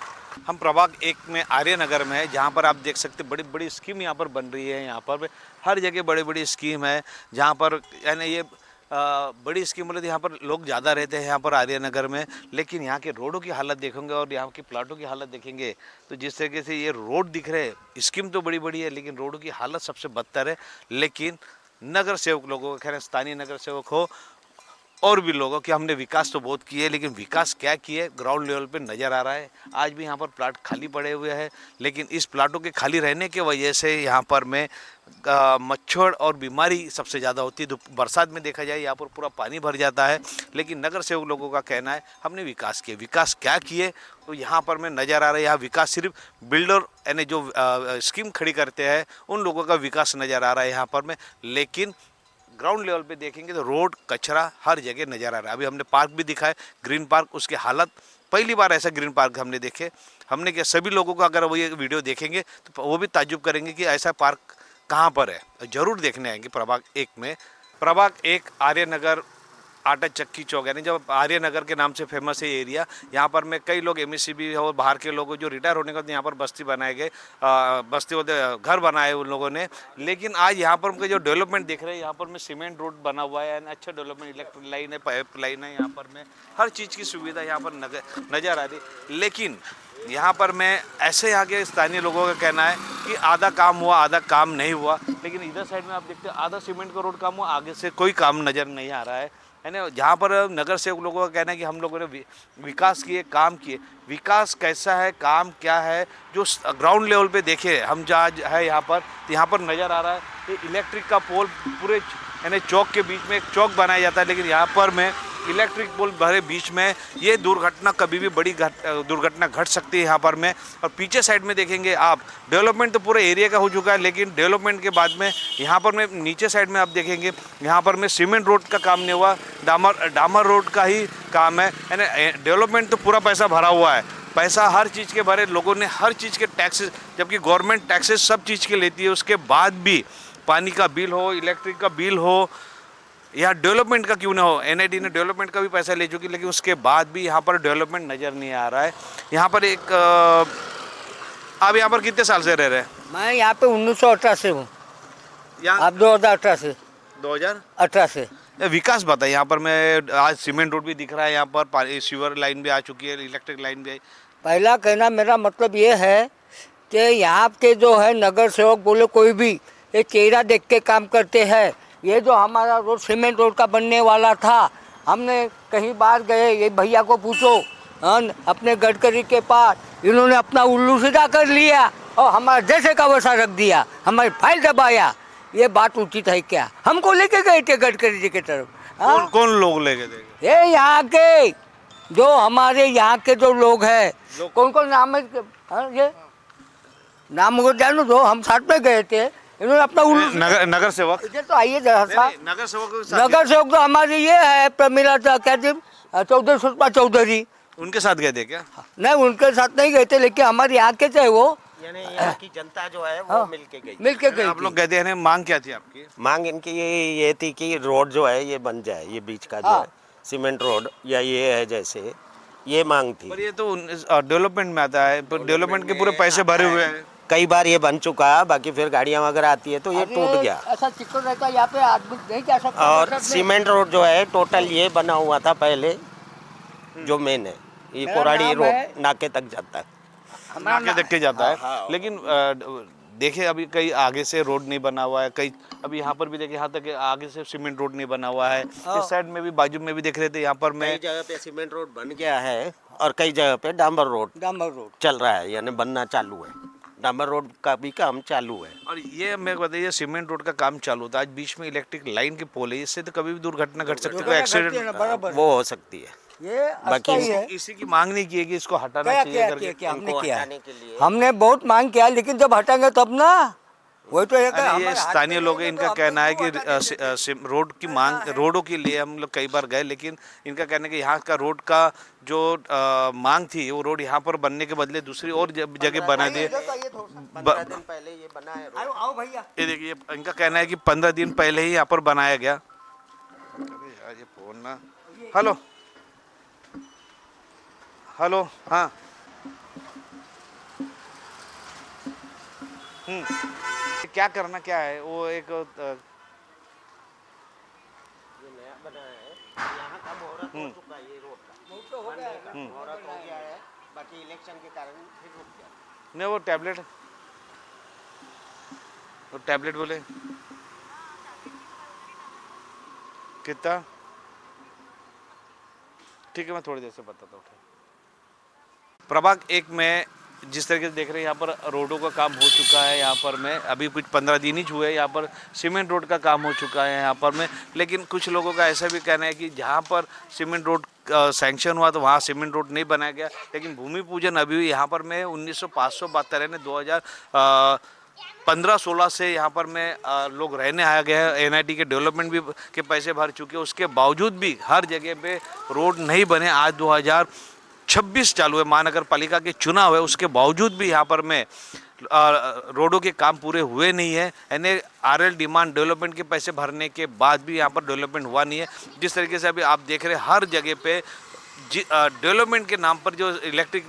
हम प्रभाग 1 में आर्यनगर में है, जहाँ पर आप देख सकते बड़ी बड़ी स्कीम यहाँ पर बन रही है। यहाँ पर हर जगह बड़ी बड़ी स्कीम है, जहाँ पर यानी ये बड़ी स्कीम बोले तो यहाँ पर लोग ज़्यादा रहते हैं यहाँ पर आर्यनगर में। लेकिन यहाँ के रोडों की हालत देखेंगे और यहाँ के प्लाटों की हालत देखेंगे तो जिस तरीके से ये रोड दिख रहे हैं, स्कीम तो बड़ी बड़ी है लेकिन रोडों की हालत सबसे बदतर है। लेकिन नगर सेवक लोगों का, खैर स्थानीय नगर सेवक हो और भी लोगों कि हमने विकास तो बहुत किए, लेकिन विकास क्या किए ग्राउंड लेवल पे नज़र आ रहा है। आज भी यहाँ पर प्लाट खाली पड़े हुए हैं, लेकिन इस प्लाटों के खाली रहने की वजह से यहाँ पर में मच्छर और बीमारी सबसे ज़्यादा होती है। बरसात में देखा जाए यहाँ पर पूरा पानी भर जाता है। लेकिन नगर सेवक लोगों का कहना है हमने विकास किए। विकास क्या किए तो यहाँ पर में नज़र आ रहा है, यहाँ विकास सिर्फ बिल्डर यानी जो स्कीम खड़ी करते हैं उन लोगों का विकास नज़र आ रहा है यहाँ पर में। लेकिन ग्राउंड लेवल पे देखेंगे तो रोड, कचरा हर जगह नज़र आ रहा है। अभी हमने पार्क भी दिखाए, ग्रीन पार्क, उसकी हालत पहली बार ऐसा ग्रीन पार्क हमने देखे। हमने क्या सभी लोगों को अगर वो ये वीडियो देखेंगे तो वो भी ताज्जुब करेंगे कि ऐसा पार्क कहाँ पर है। ज़रूर देखने आएंगे प्रभाग 1 में। प्रभाग 1 आर्यनगर आटा चक्की चौक, यानी जब आर्यनगर के नाम से फेमस है एरिया। यहाँ पर में कई लोग एमएससीबी और बाहर के लोग जो रिटायर होने के बाद यहाँ पर बस्ती बनाए गए, बस्ती होते घर बनाए उन लोगों ने। लेकिन आज यहाँ पर उनके जो डेवलपमेंट देख रहे हैं, यहाँ पर में सीमेंट रोड बना हुआ है, यानी अच्छा डेवलपमेंट, इलेक्ट्रिक लाइन है, पाइप लाइन है, यहाँ पर में हर चीज़ की सुविधा यहाँ पर नज़र आ रही। लेकिन यहाँ पर मैं ऐसे यहाँ के स्थानीय लोगों का कहना है कि आधा काम हुआ, आधा काम नहीं हुआ। लेकिन इधर साइड में आप देखते हैं आधा सीमेंट का रोड काम हुआ, आगे से कोई काम नज़र नहीं आ रहा है ना। जहाँ पर नगर सेवक लोगों का कहना है कि हम लोगों ने विकास किए, काम किए। विकास कैसा है, काम क्या है, जो ग्राउंड लेवल पे देखे हम जहाँ है यहाँ पर नज़र आ रहा है कि इलेक्ट्रिक का पोल पूरे यानी चौक के बीच में एक चौक बनाया जाता है, लेकिन यहाँ पर में इलेक्ट्रिक पोल भरे बीच में ये दुर्घटना, कभी भी बड़ी दुर्घटना घट सकती है यहाँ पर में। और पीछे साइड में देखेंगे आप, डेवलपमेंट तो पूरे एरिया का हो चुका है, लेकिन डेवलपमेंट के बाद में यहाँ पर में नीचे साइड में आप देखेंगे यहाँ पर में सीमेंट रोड का काम नहीं हुआ, डामर रोड का ही काम है। यानी डेवलपमेंट तो पूरा पैसा भरा हुआ है, पैसा हर चीज़ के भरे, लोगों ने हर चीज़ के टैक्सेस, जबकि गवर्नमेंट टैक्सेस सब चीज़ के लेती है, उसके बाद भी पानी का बिल हो, इलेक्ट्रिक का बिल हो या डेवलपमेंट का क्यों ना हो, एनआईडी ने डेवलपमेंट का भी पैसा ले चुकी, लेकिन उसके बाद भी यहाँ पर डेवलपमेंट नज़र नहीं आ रहा है। यहाँ पर एक आप यहाँ पर कितने साल से रह रहे हैं?
मैं यहाँ पे 1918 से हूँ,
यहाँ
आप 2018 से
2018
से।
विकास बताइए। यहाँ पर मैं आज सीमेंट रोड भी दिख रहा है, यहाँ पर सीवर लाइन भी आ चुकी है, इलेक्ट्रिक लाइन भी आई।
पहला कहना मेरा मतलब ये है कि यहाँ के जो है नगर सेवक बोले कोई भी ये चेहरा देख के काम करते हैं। ये जो हमारा रोड सीमेंट रोड का बनने वाला था, हमने कहीं बाहर गए, ये भैया को पूछो अपने गडकरी के पास, इन्होंने अपना उल्लू सीधा कर लिया और हमारा जैसे का वैसा रख दिया, हमारी फाइल दबाया। ये बात उचित है क्या? हमको लेके गए थे गडकरी जी की तरफ।
कौन लोग लेके थे?
ये यहाँ के जो हमारे यहाँ के जो लोग हैं, कौन कौन नाम है ये नाम को जानो, जो हम साथ में गए थे, इन्होंने अपना
नगर सेवक
इधर तो आइए जरा सा।
नगर
सेवक तो हमारी ये है प्रमिला क्या थी, चौधरी, सुषमा चौधरी,
उनके साथ गए थे क्या?
नहीं उनके साथ नहीं गए थे, लेकिन हमारे यहाँ के थे वो,
यानी यहाँ की जनता जो है वो मिलके गई।
आप लोग गए थे। मांग क्या थी आपकी?
मांग इनकी ये थी कि रोड जो है ये बन जाए, ये बीच का जो है सीमेंट रोड या ये है जैसे, ये मांग थी।
पर ये तो डेवलपमेंट में आता है, डेवलपमेंट के पूरे पैसे भरे हुए हैं।
कई बार ये बन चुका है, बाकी फिर गाड़ियाँ वगैरह आती है तो ये टूट गया।
ऐसा चिक्कर रहता है यहाँ पे, आदमी नहीं जा सकता।
और सीमेंट रोड जो है टोटल ये बना हुआ था पहले, जो मेन है ये कोराड़ी रोड नाके तक जाता है,
नाके तक के जाता है। लेकिन देखिए अभी कई आगे से रोड नहीं बना हुआ है, कई अभी यहाँ पर भी देखिए यहाँ तक आगे से सीमेंट रोड नहीं बना हुआ है। इस साइड में भी बाजू में भी देख रहे थे, यहाँ पर मैं
कई जगह पे सीमेंट रोड बन गया है और कई जगह पे डांबर रोड चल रहा है, यानी बनना चालू है। डांबर रोड का भी काम चालू है।
और ये मैं बताइए सीमेंट रोड का काम चालू था, आज बीच में इलेक्ट्रिक लाइन के पोल है, इससे तो कभी भी दुर्घटना घट सकती है, एक्सीडेंट
वो हो सकती है।
ये
बाकी
इसी की मांग नहीं की है कि इसको हटाना चाहिए करके।
हमने किया, हमने बहुत मांग किया, लेकिन जब हटाएंगे तब ना, वही तो एक है,
अरे ये
हमारे हाथ
स्थानीय
में
लोग हैं,
रहेगा
इनका
तो
कहना है कि
आपको मौका
रोड की मांग, रोडों के लिए हम लोग कई बार गए, लेकिन इनका कहना है कि यहाँ का रोड का जो मांग थी वो रोड यहाँ पर बनने के बदले दूसरी और जगह बना दिए।
15 दिन पहले ये बना है रोड।
आओ भैया।
ये देखिए, इनका कहना है कि 15 दिन पहले ही यहाँ पर बनाया गया। अरे यार ये फोन ना, हेलो हेलो, हाँ क्या करना क्या है वो एक
नया बना है यहाँ का मुहूर्त हो चुका है, ये रोड का मुहूर्त हो गया है, बाकी इलेक्शन के कारण फिर रुक गया।
नहीं वो टैबलेट बोले कितना, ठीक है मैं थोड़ी देर से बताता हूँ। प्रभाग 1 में जिस तरीके से देख रहे हैं यहाँ पर रोडों का काम हो चुका है। यहाँ पर मैं अभी कुछ 15 दिन ही हुए, यहाँ पर सीमेंट रोड का काम हो चुका है यहाँ पर में। लेकिन कुछ लोगों का ऐसा भी कहना है कि जहाँ पर सीमेंट रोड सैंक्शन हुआ तो वहाँ सीमेंट रोड नहीं बनाया गया, लेकिन भूमि पूजन अभी भी यहाँ पर मैं 1972 यानी 2015-16 से यहाँ पर में लोग रहने आया गया है। NIT के डेवलपमेंट भी के पैसे भर चुके, उसके बावजूद भी हर जगह पे रोड नहीं बने। आज 2026 चालू है, महानगर पालिका के चुनाव है, उसके बावजूद भी यहाँ पर में रोडों के काम पूरे हुए नहीं है। NRL डिमांड डेवलपमेंट के पैसे भरने के बाद भी यहाँ पर डेवलपमेंट हुआ नहीं है। जिस तरीके से अभी आप देख रहे हैं हर जगह पे डेवलपमेंट के नाम पर जो इलेक्ट्रिक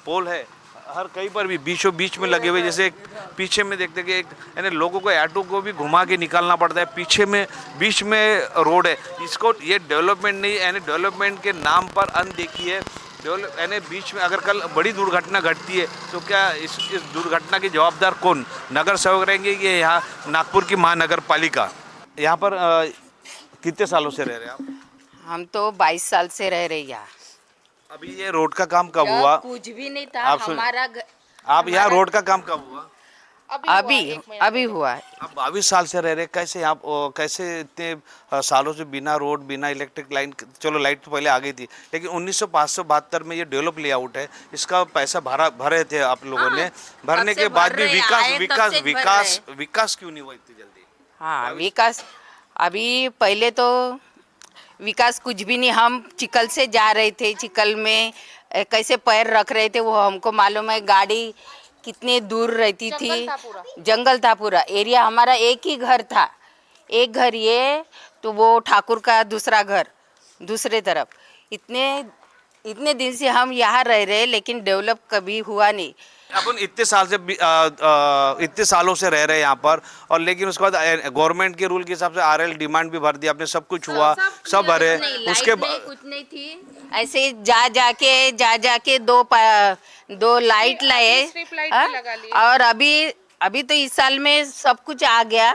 पोल है हर कहीं पर भी बीचों बीच में लगे हुए, जैसे पीछे में देखते कि एक यानी लोगों को ऑटो को भी घुमा के निकालना पड़ता है, पीछे में बीच में रोड है। इसको ये डेवलपमेंट नहीं, यानी डेवलपमेंट के नाम पर अनदेखी है। यानी बीच में अगर कल बड़ी दुर्घटना घटती है तो क्या इस दुर्घटना के जवाबदार कौन, नगर सेवक रहेंगे कि यहाँ नागपुर की महानगर पालिका? यहाँ पर कितने सालों से रह रहे हैं आप?
हम तो 22 साल से रह रहे यहाँ।
अभी ये रोड का काम कब हुआ?
कुछ भी नहीं था
आप आप यहाँ रोड का काम कब हुआ?
अभी हुआ है।
आप 22 साल से रह रहे, कैसे आप कैसे इतने सालों से बिना रोड बिना इलेक्ट्रिक लाइन, चलो लाइट तो पहले आ गई थी, लेकिन 1972 में ये डेवलप लेआउट है, इसका पैसा भरे थे आप लोगों ने, भरने के बाद भी विकास क्यों नहीं हुआ इतनी जल्दी?
हाँ विकास, अभी पहले तो विकास कुछ भी नहीं। हम चिकल से जा रहे थे, चिकल में कैसे पैर रख रहे थे वो हमको मालूम है। गाड़ी कितने दूर रहती थी, जंगल था पूरा एरिया। हमारा एक ही घर था, एक घर ये तो वो ठाकुर का दूसरा घर दूसरे तरफ। इतने दिन से हम यहाँ रह रहे, लेकिन डेवलप कभी हुआ नहीं।
अपन इतने साल से इतने सालों से रह रहे हैं यहाँ पर, और लेकिन उसके बाद गवर्नमेंट के रूल के हिसाब से RL डिमांड भी भर दिया आपने, सब कुछ हुआ, सब भरे, उसके बाद
कुछ नहीं थी। ऐसे जा जाके दो लाइट लाए, और अभी तो इस साल में सब कुछ आ गया।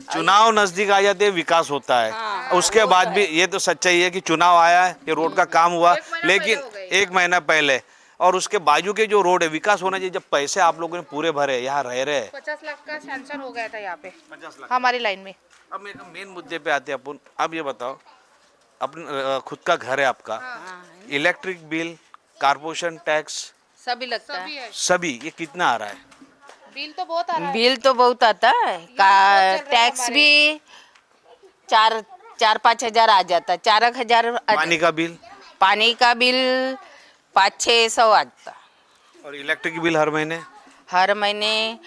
चुनाव नजदीक आ जाते विकास होता है। उसके बाद भी ये तो सच्चाई है कि चुनाव आया है, ये रोड का काम हुआ, लेकिन 1 महीना पहले, और उसके बाजू के जो रोड है विकास होना चाहिए। जब पैसे आप लोगों ने पूरे भरे, यहाँ रह रहे
50 लाख का सैंक्शन हो गया था यहाँ पे
50 लाख
हमारी लाइन में।
अब मेन मुद्दे पे आते हैं अपन। अब ये बताओ, अपने खुद का घर है आपका, इलेक्ट्रिक बिल, कारपोरेशन टैक्स
सभी लगता है,
सभी ये कितना आ रहा है?
बिल तो बहुत आ रहा है।
बिल तो बहुत आता है। टैक्स भी 4-5 हजार आ जाता है, 4 हजार।
पानी का बिल?
पानी का बिल 500-600 आता।
और इलेक्ट्रिक बिल हर महीने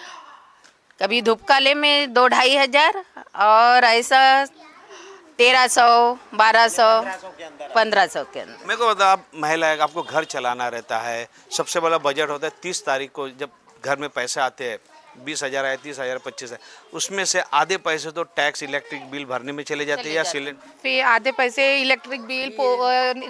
कभी धूपकाले में 2-2.5 हजार, और ऐसा 1300-1200 1500 के अंदर।
मेरे को बता, आप महिला है, आपको घर चलाना रहता है, सबसे बड़ा बजट होता है 30 तारीख को जब घर में पैसे आते हैं, 20,000 आए, 30,000, 25,000, उसमें से आधे पैसे तो टैक्स इलेक्ट्रिक बिल भरने में चले जाते हैं या सिलेंडर,
फिर आधे पैसे इलेक्ट्रिक बिल,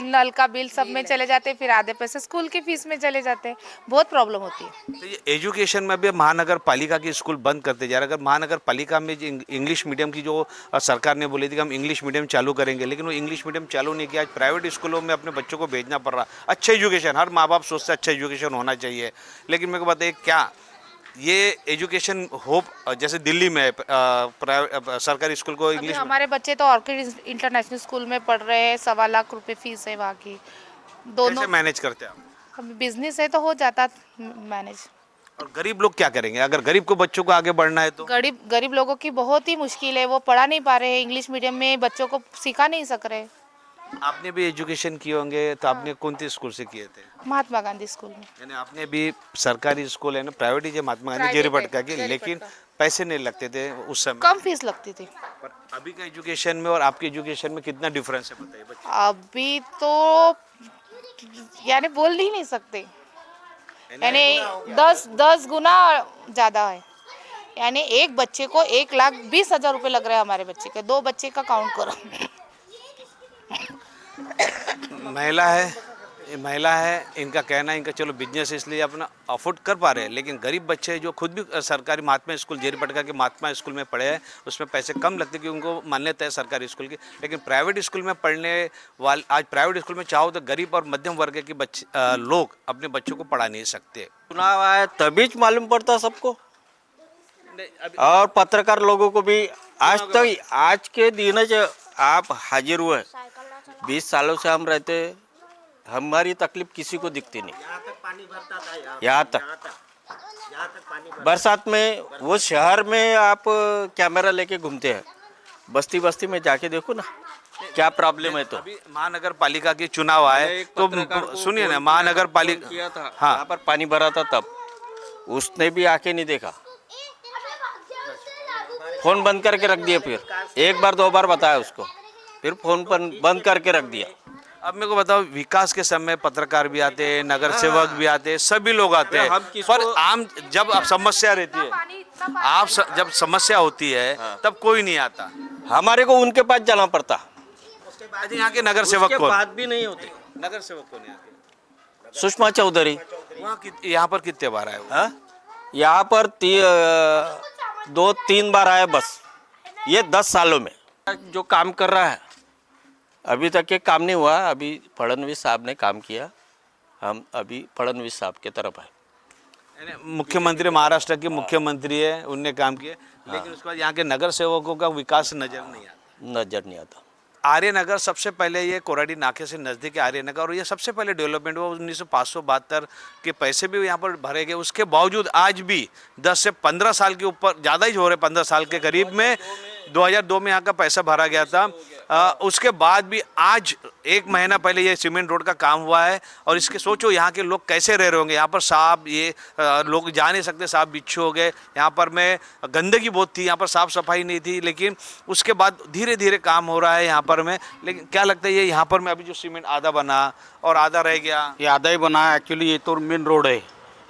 नल का बिल सब में चले जाते, फिर आधे पैसे स्कूल की फीस में चले जाते। बहुत प्रॉब्लम होती है।
तो ये एजुकेशन में भी महानगर पालिका की स्कूल बंद करते जा रहे हैं। अगर महानगर पालिका में इंग्लिश मीडियम की जो सरकार ने बोली थी कि हम इंग्लिश मीडियम चालू करेंगे, लेकिन वो इंग्लिश मीडियम चालू नहीं किया। आज प्राइवेट स्कूलों में अपने बच्चों को भेजना पड़ रहा। अच्छा एजुकेशन, हर माँ बाप सोचते अच्छा एजुकेशन होना चाहिए, लेकिन मेरे को बताइए क्या ये एजुकेशन होप जैसे दिल्ली में सरकारी स्कूल को इंग्लिश,
हमारे बच्चे तो ऑर्किड इंटरनेशनल स्कूल में पढ़ रहे हैं, 1.25 लाख रुपए फीस है वहाँ की। दोनों
कैसे मैनेज करते हैं आप?
बिजनेस है तो हो जाता मैनेज।
और गरीब लोग क्या करेंगे अगर गरीब को बच्चों को आगे बढ़ना है तो?
गरीब लोगों की बहुत ही मुश्किल है, वो पढ़ा नहीं पा रहे हैं, इंग्लिश मीडियम में बच्चों को सिखा नहीं सक रहे।
आपने भी एजुकेशन किए होंगे तो आपने कौन सी स्कूल से किए थे?
महात्मा गांधी स्कूल में।
यानी आपने भी सरकारी स्कूल है ना, प्राइवेट ही है महात्मा गांधी जेरीपटका की, लेकिन पैसे नहीं लगते थे उस समय,
कम फीस लगती थी।
पर अभी का एजुकेशन में और आपके एजुकेशन में कितना डिफरेंस है बताइए बच्चे?
अभी तो यानी बोल ही नहीं सकते, यानी 10 गुना ज़्यादा है। यानी एक बच्चे को 1,20,000 रुपये लग रहे हैं हमारे बच्चे के, 2 बच्चे का काउंट करो।
महिला है इनका कहना है, इनका चलो बिजनेस इसलिए अपना अफोर्ड कर पा रहे हैं, लेकिन गरीब बच्चे जो खुद भी सरकारी महात्मा स्कूल जेरीपटका के महात्मा स्कूल में पढ़े हैं, उसमें पैसे कम लगते क्योंकि उनको मान्यता है सरकारी स्कूल की, लेकिन प्राइवेट स्कूल में पढ़ने वाले आज प्राइवेट स्कूल में चाहो तो गरीब और मध्यम वर्ग के बच्चे लोग अपने बच्चों को पढ़ा नहीं सकते।
चुनाव आया तभी मालूम पड़ता सबको, और पत्रकार लोगों को भी। आज के दिन जो आप हाजिर हुए, 20 सालों से हम रहते, हमारी तकलीफ किसी को दिखती नहीं। यहाँ तक बरसात में वो शहर में आप कैमरा लेके घूमते हैं, बस्ती बस्ती में जाके देखो ना क्या प्रॉब्लम है। तो
अभी महानगर पालिका के चुनाव आए तो सुनिए ना, महानगर पालिका
किया था,
हाँ,
यहाँ पर पानी भरा था, तब उसने भी आके नहीं देखा, फोन बंद करके रख दिया। फिर 1 बार 2 बार बताया उसको, फिर फोन बंद करके रख दिया।
अब मेरे को बताओ, विकास के समय पत्रकार भी आते हैं, नगर सेवक भी आते हैं, सभी लोग आते हैं, पर आम जब अब समस्या रहती है, जब समस्या होती है तब कोई नहीं आता।
हमारे को उनके पास जाना पड़ता।
यहाँ के नगर सेवक को
बात भी नहीं होती।
नगर सेवक को नहीं आते।
सुषमा चौधरी
यहाँ पर कितने बार आए हो?
यहाँ पर 2-3 बार आए बस, ये 10 सालों में। जो काम कर रहा है अभी तक ये काम नहीं हुआ, अभी फडणवीस साहब ने काम किया, हम अभी फडणवीस साहब के तरफ है।
मुख्यमंत्री महाराष्ट्र के मुख्यमंत्री है, उनने काम किए, लेकिन उसके बाद यहाँ के नगर सेवकों का विकास नजर नहीं आता। आर्यनगर सबसे पहले, ये कोराडी नाके से नज़दीक है आर्यनगर, और ये सबसे पहले डेवलपमेंट हुआ 1972 के पैसे भी यहाँ पर भरे गए। उसके बावजूद आज भी 10 से 15 साल के ऊपर, ज़्यादा ही हो रहे, 15 साल के करीब में 2002 में यहाँ का पैसा भरा गया था। उसके बाद भी आज 1 महीना पहले ये सीमेंट रोड का काम हुआ है, और इसके सोचो यहाँ के लोग कैसे रह रहे होंगे। यहाँ पर सांप, ये लोग जा नहीं सकते, सांप बिच्छू हो गए। यहाँ पर में गंदगी बहुत थी, यहाँ पर साफ सफाई नहीं थी, लेकिन उसके बाद धीरे धीरे काम हो रहा है यहाँ पर में। लेकिन क्या लगता है, ये यहाँ पर में अभी जो सीमेंट आधा बना और आधा रह गया?
ये आधा ही बना है एक्चुअली। ये तो मेन रोड है,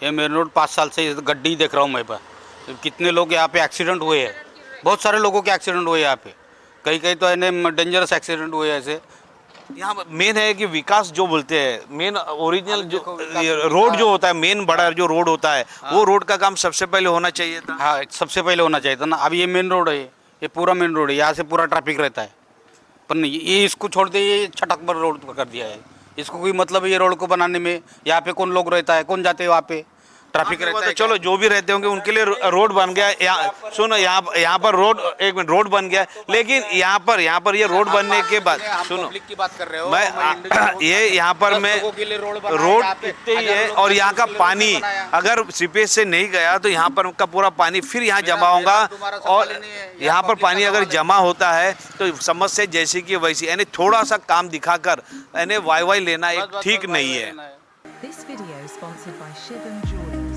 ये मेन रोड 5 साल से गड्ढी देख रहा हूँ मैं पर। कितने लोग यहाँ पे एक्सीडेंट हुए हैं, बहुत सारे लोगों के एक्सीडेंट हुए यहाँ पे, कहीं कहीं तो इन्हें डेंजरस एक्सीडेंट हुए ऐसे।
यहाँ मेन है कि विकास जो बोलते हैं, मेन ओरिजिनल जो रोड जो होता है, मेन बड़ा जो रोड होता है, वो रोड का काम सबसे पहले होना चाहिए था।
हाँ, सबसे पहले होना चाहिए था ना। अब ये मेन रोड है, ये पूरा मेन रोड है, यहाँ से पूरा ट्रैफिक रहता है, पर नहीं, ये इसको छोड़ दे, ये छटक पर रोड कर दिया है। इसको कोई मतलब है ये रोड को बनाने में? यहाँ पे कौन लोग रहता है, कौन जाते हैं वहाँ पे? ट्रैफिक रहता है।
चलो जो भी रहते होंगे उनके लिए रोड बन गया। सुनो, यहाँ पर रोड, 1 मिनट, रोड बन गया, लेकिन यहाँ पर ये रोड बनने के बाद, सुनो,
की बात कर रहे हो,
मैं ये यहाँ पर मैं रोड इतने ही है, और यहाँ का पानी अगर सीपेज से नहीं गया तो यहाँ पर का पूरा पानी फिर यहाँ जमा होगा, और यहाँ पर पानी अगर जमा होता है तो समस्या जैसी की वैसी। यानी थोड़ा सा काम दिखाकर यानी वाई लेना एक ठीक नहीं है।
This video is sponsored by Shivam Jewelry.